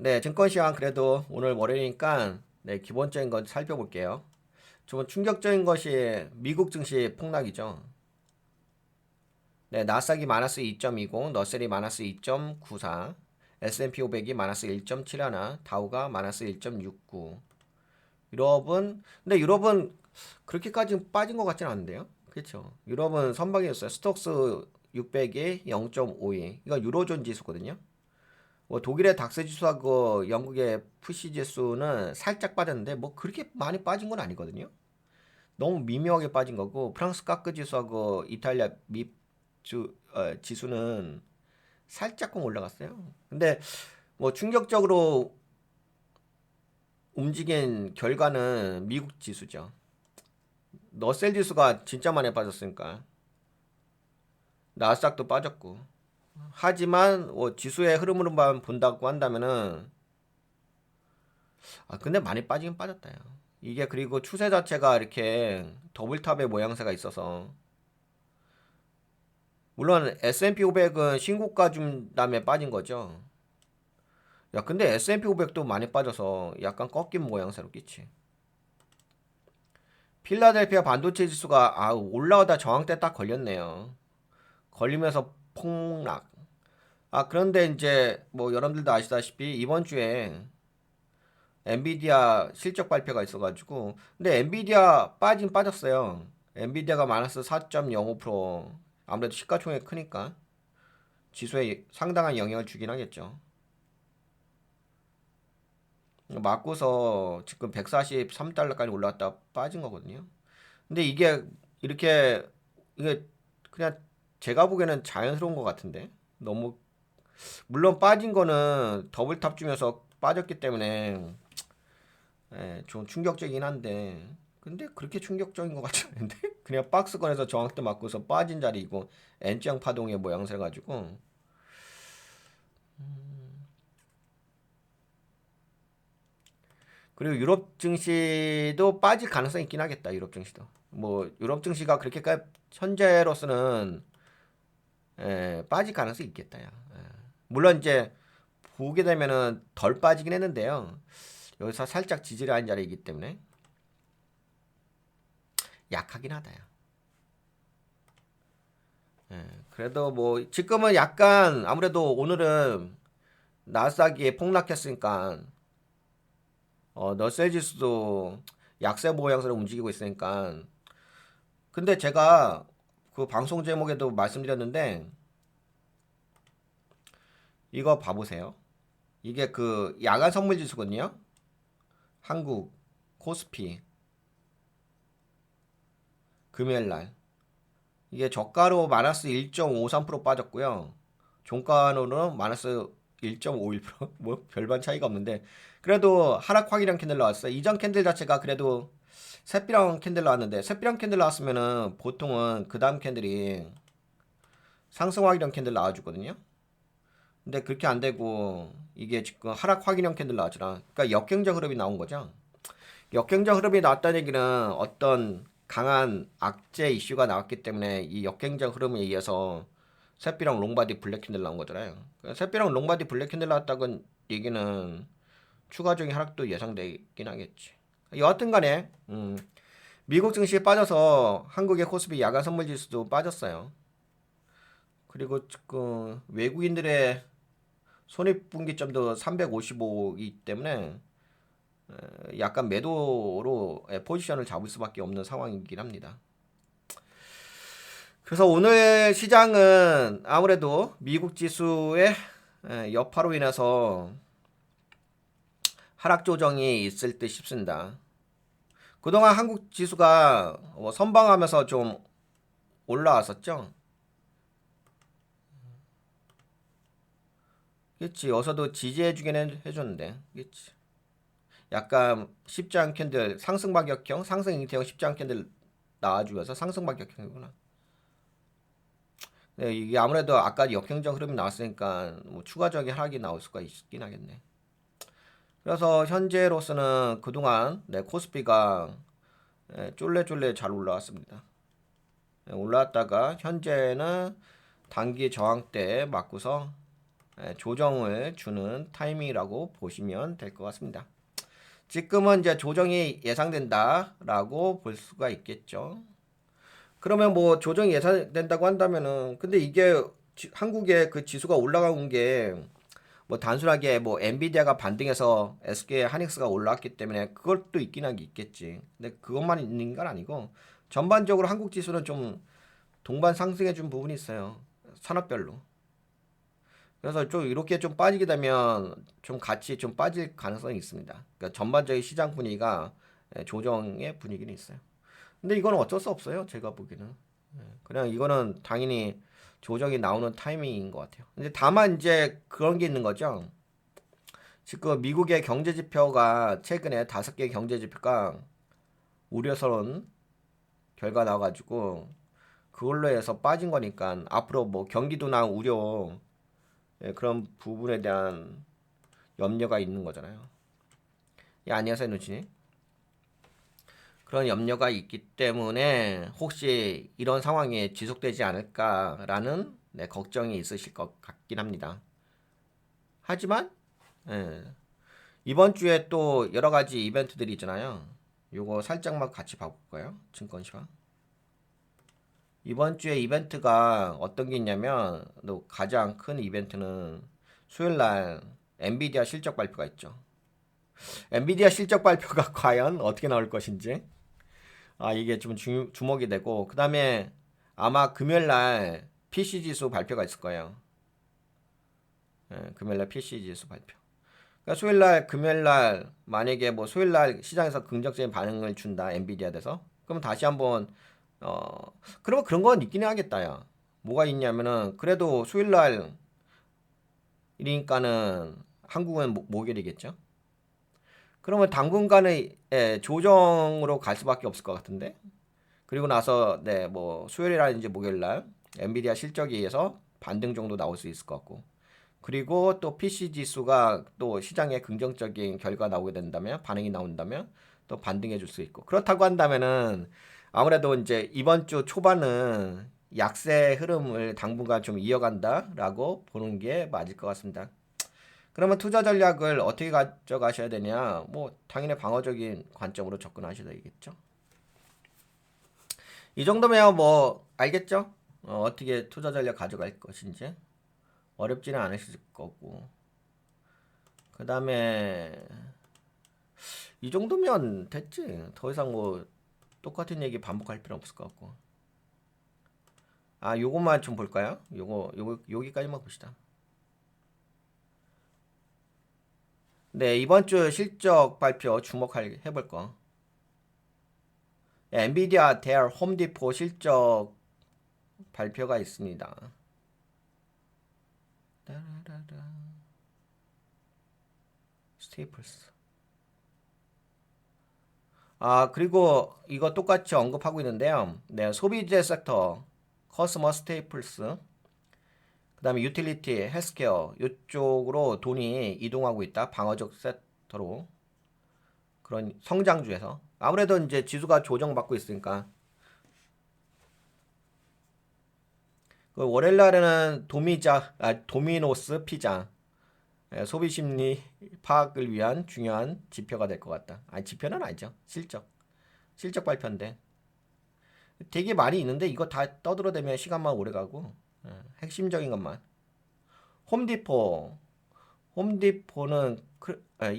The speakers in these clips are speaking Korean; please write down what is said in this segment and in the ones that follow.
네, 증권 시황 그래도 오늘 월요일이니까 네, 기본적인 건 살펴볼게요. 좀 충격적인 것이 미국 증시 폭락이죠. 네, 나스닥이 마이너스 2.20, 너셀이 마이너스 2.94, S&P 500이 마이너스 1.71, 다우가 마이너스 1.69. 유럽은 그렇게까지 빠진 것 같지는 않은데요. 그렇죠. 유럽은 선방이었어요. 스톡스 600이 0.52. 이건 유로존 지수거든요. 뭐 독일의 닥스 지수하고 영국의 푸시 지수는 살짝 빠졌는데 뭐 그렇게 많이 빠진 건 아니거든요. 너무 미묘하게 빠진 거고 프랑스 까크 지수하고 이탈리아 지수는 살짝쿵 올라갔어요. 근데 뭐 충격적으로 움직인 결과는 미국 지수죠. 너셀 지수가 진짜 많이 빠졌으니까 나스닥도 빠졌고 하지만 뭐 지수의 흐름으로만 본다고 한다면은 근데 많이 빠지긴 빠졌다요. 이게 그리고 추세 자체가 이렇게 더블탑의 모양새가 있어서 물론 S&P 500은 신고가 준 다음에 빠진 거죠. 야 근데 S&P 500도 많이 빠져서 약간 꺾인 모양새로 끼치. 필라델피아 반도체 지수가 올라오다 저항대 딱 걸렸네요. 걸리면서 폭락. 그런데 이제 뭐 여러분들도 아시다시피 이번 주에 엔비디아 실적 발표가 있어가지고 근데 엔비디아 빠진 빠졌어요. 엔비디아가 마이너스 4.05%. 아무래도 시가총액 크니까 지수에 상당한 영향을 주긴 하겠죠. 맞고서 지금 143달러까지 올라왔다 빠진 거거든요. 근데 이렇게 이게 그냥 제가 보기에는 자연스러운 것 같은데 너무 물론 빠진 거는 더블탑 주면서 빠졌기 때문에 좀 충격적이긴 한데 근데 그렇게 충격적인 것 같지 않은데 그냥 박스권에서 저항대 맞고서 빠진 자리이고 N장 파동의 모양새 가지고 그리고 유럽 증시도 빠질 가능성이 있긴 하겠다. 유럽 증시도 뭐 유럽 증시가 그렇게까지 현재로서는 빠질 가능성이 있겠다. 야. 물론 이제 보게 되면은 덜 빠지긴 했는데요. 여기서 살짝 지지를 자리이기 때문에 약하긴 하다. 야. 그래도 뭐 지금은 약간 아무래도 오늘은 나스닥이 폭락했으니까 너셀 지수도 약세 모양새로 움직이고 있으니까 근데 제가 그 방송 제목에도 말씀드렸는데 이거 봐보세요. 이게 그 야간 선물 지수거든요. 한국 코스피 금요일 날 이게 저가로 마이너스 1.53% 빠졌고요. 종가로는 마이너스 1.51%. 뭐 별반 차이가 없는데 그래도 하락 확인한 캔들 나왔어요. 이전 캔들 자체가 그래도 샛비랑 캔들 나왔는데 샛비랑 캔들 나왔으면은 보통은 그 다음 캔들이 상승 확인형 캔들 나와주거든요. 근데 그렇게 안 되고 이게 지금 하락 확인형 캔들 나왔잖아. 그러니까 역경적 흐름이 나온 거죠. 역경적 흐름이 나왔다는 얘기는 어떤 강한 악재 이슈가 나왔기 때문에 이 역경적 흐름에 의해서 샛비랑 롱바디 블랙 캔들 나온 거잖아요. 샛비랑 롱바디 블랙 캔들 나왔다는 얘기는 추가적인 하락도 예상되긴 하겠지. 여하튼 간에 미국 증시에 빠져서 한국의 코스피 야간 선물 지수도 빠졌어요. 그리고 지금 외국인들의 손익분기점도 355이기 때문에 약간 매도로 포지션을 잡을 수밖에 없는 상황이긴 합니다. 그래서 오늘 시장은 아무래도 미국 지수의 여파로 인해서 하락 조정이 있을 듯 싶습니다. 그동안 한국 지수가 선방하면서 좀 올라왔었죠. 그렇지. 어서도 지지해주긴 해줬는데. 그렇지. 약간 십자형 캔들 상승 반격형, 상승 잉태형 십자형 캔들 나와주면서 상승 반격형이구나. 네, 이게 아무래도 아까 역행적 흐름이 나왔으니까 뭐 추가적인 하락이 나올 수가 있긴 하겠네. 그래서 현재로서는 그동안 코스피가 쫄래쫄래 잘 올라왔습니다. 올라왔다가 현재는 단기 저항대에 맞고서 조정을 주는 타이밍이라고 보시면 될 것 같습니다. 지금은 이제 조정이 예상된다라고 볼 수가 있겠죠. 그러면 뭐 조정이 예상된다고 한다면은 근데 이게 한국의 그 지수가 올라간 게 뭐 단순하게 뭐 엔비디아가 반등해서 SK 하이닉스가 올라왔기 때문에 그것도 있긴 하긴 있겠지. 근데 그것만 있는 건 아니고 전반적으로 한국 지수는 좀 동반 상승해 준 부분이 있어요. 산업별로. 그래서 좀 이렇게 좀 빠지게 되면 좀 같이 좀 빠질 가능성이 있습니다. 그러니까 전반적인 시장 분위기가 조정의 분위기는 있어요. 근데 이거는 어쩔 수 없어요. 제가 보기에는. 그냥 이거는 당연히 조정이 나오는 타이밍인 것 같아요. 근데 다만 이제 그런 게 있는 거죠. 지금 미국의 경제 지표가 최근에 5개 경제 지표가 우려스러운 결과 나와가지고 그걸로 해서 빠진 거니까 앞으로 뭐 경기도나 우려 그런 부분에 대한 염려가 있는 거잖아요. 예, 안녕하세요, 누치님. 그런 염려가 있기 때문에 혹시 이런 상황이 지속되지 않을까라는 걱정이 있으실 것 같긴 합니다. 하지만 예, 이번 주에 또 여러 가지 이벤트들이 있잖아요. 요거 살짝만 같이 봐볼까요? 증권시황. 이번 주에 이벤트가 어떤 게 있냐면 또 가장 큰 이벤트는 수요일 날 엔비디아 실적 발표가 있죠. 엔비디아 실적 발표가 과연 어떻게 나올 것인지 이게 좀 주목이 되고 그 다음에 아마 금요일날 PC 지수 발표가 있을 거예요. 금요일날 PC 지수 발표. 그러니까 수요일날 금요일날 만약에 뭐 수요일날 시장에서 긍정적인 반응을 준다 엔비디아 돼서 그럼 다시 한번 그러면 그런 건 있긴 하겠다 야. 뭐가 있냐면은 그래도 수요일날 이니까는 한국은 목요일이겠죠. 그러면 당분간의 조정으로 갈 수밖에 없을 것 같은데. 그리고 나서 뭐 수요일이라든지 목요일날 엔비디아 실적에 의해서 반등 정도 나올 수 있을 것 같고. 그리고 또 PC 지수가 또 시장에 긍정적인 결과 나오게 된다면 반응이 나온다면 또 반등해 줄 수 있고. 그렇다고 한다면은 아무래도 이제 이번 주 초반은 약세 흐름을 당분간 좀 이어간다라고 보는 게 맞을 것 같습니다. 그러면 투자 전략을 어떻게 가져가셔야 되냐? 뭐 당연히 방어적인 관점으로 접근하셔야 되겠죠. 이 정도면 뭐 알겠죠? 어떻게 투자 전략 가져갈 것인지 어렵지는 않으실 거고. 그 다음에 이 정도면 됐지. 더 이상 뭐 똑같은 얘기 반복할 필요 없을 것 같고. 요것만 좀 볼까요? 요거 여기까지만 봅시다. 네, 이번 주 실적 발표 해볼 거. 엔비디아, 델, 홈디포 실적 발표가 있습니다. 스테이플스. 그리고 이거 똑같이 언급하고 있는데요. 네, 소비재 섹터, 커스머 스테이플스, 그 다음에 유틸리티, 헬스케어 이쪽으로 돈이 이동하고 있다. 방어적 섹터로. 그런 성장주에서. 아무래도 이제 지수가 조정받고 있으니까. 그 월요일 날에는 도미노스 피자. 소비 심리 파악을 위한 중요한 지표가 될 것 같다. 지표는 아니죠. 실적 발표인데. 되게 많이 있는데 이거 다 떠들어대면 시간만 오래 가고 핵심적인 것만. 홈디포. 홈디포는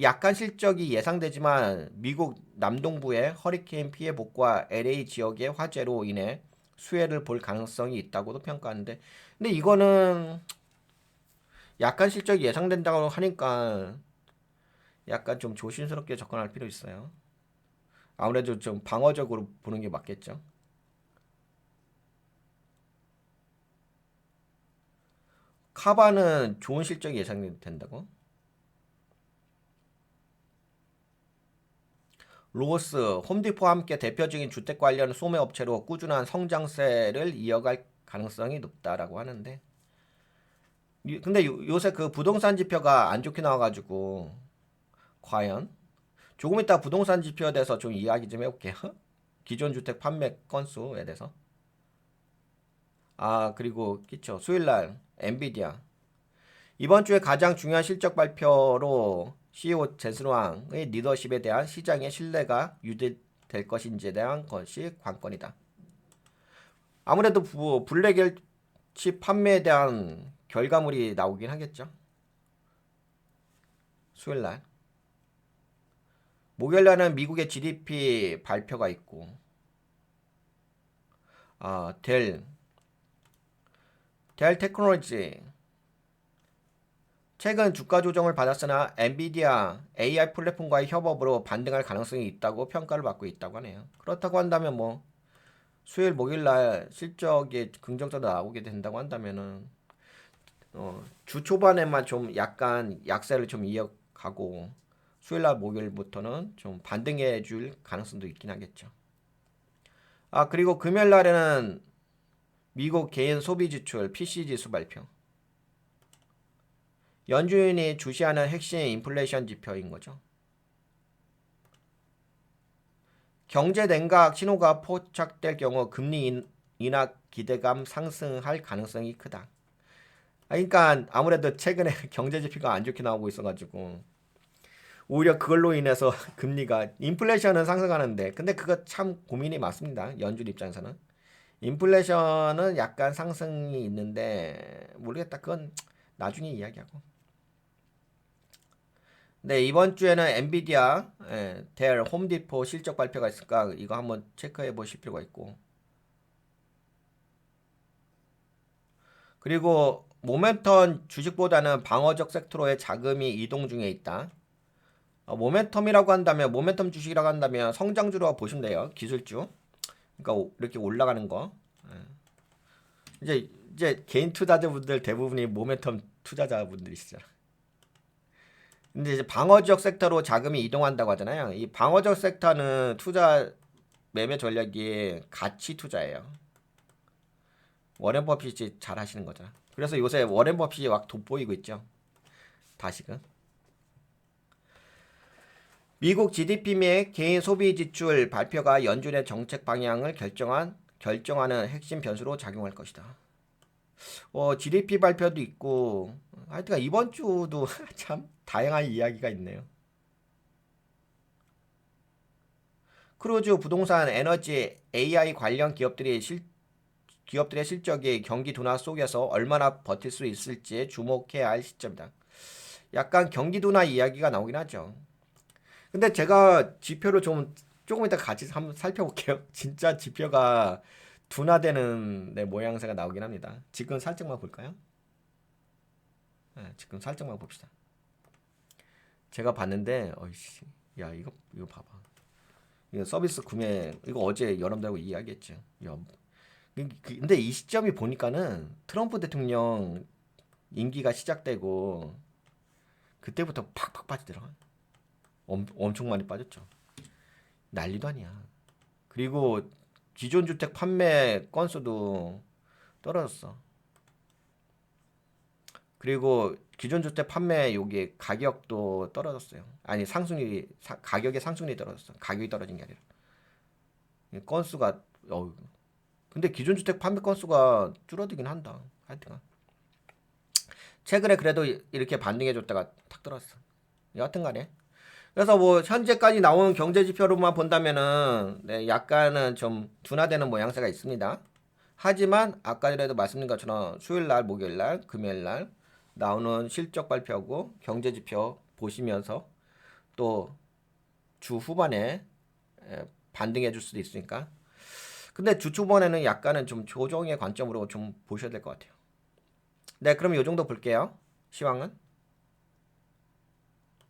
약간 실적이 예상되지만 미국 남동부의 허리케인 피해 복구와 LA 지역의 화재로 인해 수혜를 볼 가능성이 있다고도 평가하는데 근데 이거는 약간 실적이 예상된다고 하니까 약간 좀 조심스럽게 접근할 필요 있어요. 아무래도 좀 방어적으로 보는 게 맞겠죠. 카바는 좋은 실적이 예상된다고? 로스, 홈디포와 함께 대표적인 주택 관련 소매 업체로 꾸준한 성장세를 이어갈 가능성이 높다라고 하는데 근데 요새 그 부동산 지표가 안 좋게 나와가지고 과연 조금 이따 부동산 지표에 대해서 좀 이야기 좀 해볼게요. 기존 주택 판매 건수에 대해서. 그리고 그쵸 수요일날 엔비디아 이번 주에 가장 중요한 실적 발표로 CEO 젠슨왕의 리더십에 대한 시장의 신뢰가 유지될 것인지에 대한 것이 관건이다. 아무래도 블랙엘치 판매에 대한 결과물이 나오긴 하겠죠. 수요일날. 목요일날은 미국의 GDP 발표가 있고, 델 테크놀로지 최근 주가 조정을 받았으나 엔비디아 AI 플랫폼과의 협업으로 반등할 가능성이 있다고 평가를 받고 있다고 하네요. 그렇다고 한다면 뭐 수요일 목요일날 실적이 긍정적으로 나오게 된다고 한다면은 주 초반에만 좀 약간 약세를 좀 이어가고 수요일날 목요일부터는 좀 반등해 줄 가능성도 있긴 하겠죠. 그리고 금요일날에는 미국 개인 소비 지출 PC 지수 발표. 연준이 주시하는 핵심 인플레이션 지표인 거죠. 경제 냉각 신호가 포착될 경우 금리 인하 기대감 상승할 가능성이 크다. 그러니까 아무래도 최근에 경제 지표가 안 좋게 나오고 있어가지고 오히려 그걸로 인해서 금리가 인플레이션은 상승하는데 근데 그거 참 고민이 많습니다. 연준 입장에서는 인플레이션은 약간 상승이 있는데 모르겠다. 그건 나중에 이야기하고. 네, 이번 주에는 엔비디아, 델, 홈디포 실적 발표가 있을까 이거 한번 체크해 보실 필요가 있고. 그리고 모멘텀 주식보다는 방어적 섹터로의 자금이 이동 중에 있다. 모멘텀이라고 한다면 모멘텀 주식이라고 한다면 성장주로 보시면 돼요. 기술주. 그러니까 이렇게 올라가는 거. 이제 개인 투자자분들 대부분이 모멘텀 투자자분들이시잖아. 근데 이제 방어적 섹터로 자금이 이동한다고 하잖아요. 이 방어적 섹터는 투자 매매 전략이 가치 투자예요. 워렌 버핏이 잘 하시는 거잖아. 그래서 요새 워렌 버핏이 막 돋보이고 있죠. 다시금. 미국 GDP 및 개인 소비 지출 발표가 연준의 정책 방향을 결정하는 핵심 변수로 작용할 것이다. GDP 발표도 있고 하여튼 이번 주도 참 다양한 이야기가 있네요. 크루즈, 부동산, 에너지, AI 관련 기업들의 실적이 경기 둔화 속에서 얼마나 버틸 수 있을지 주목해야 할 시점이다. 약간 경기 둔화 이야기가 나오긴 하죠. 근데 제가 지표를 조금 이따 같이 한번 살펴볼게요. 진짜 지표가 둔화되는 모양새가 나오긴 합니다. 지금 살짝만 볼까요? 네, 지금 살짝만 봅시다. 제가 봤는데, 어이씨, 야 이거 봐봐. 이거 서비스 구매 이거 어제 여러분들하고 이야기했죠. 근데 이 시점이 보니까는 트럼프 대통령 임기가 시작되고 그때부터 팍팍 빠지더라. 엄청 많이 빠졌죠. 난리도 아니야. 그리고 기존 주택 판매 건수도 떨어졌어. 그리고 기존 주택 판매 여기 가격도 떨어졌어요. 아니 가격의 상승률이 떨어졌어. 가격이 떨어진 게 아니라 건수가 근데 기존 주택 판매 건수가 줄어들긴 한다. 하여튼 최근에 그래도 이렇게 반등해줬다가 탁 떨어졌어. 여하튼간에 그래서 뭐 현재까지 나온 경제 지표로만 본다면은 약간은 좀 둔화되는 모양새가 있습니다. 하지만 아까 전에도 말씀드린 것처럼 수요일날, 목요일날, 금요일날 나오는 실적 발표하고 경제 지표 보시면서 또 주 후반에 반등해 줄 수도 있으니까. 근데 주 초반에는 약간은 좀 조정의 관점으로 좀 보셔야 될 것 같아요. 네, 그럼 이 정도 볼게요. 시황은.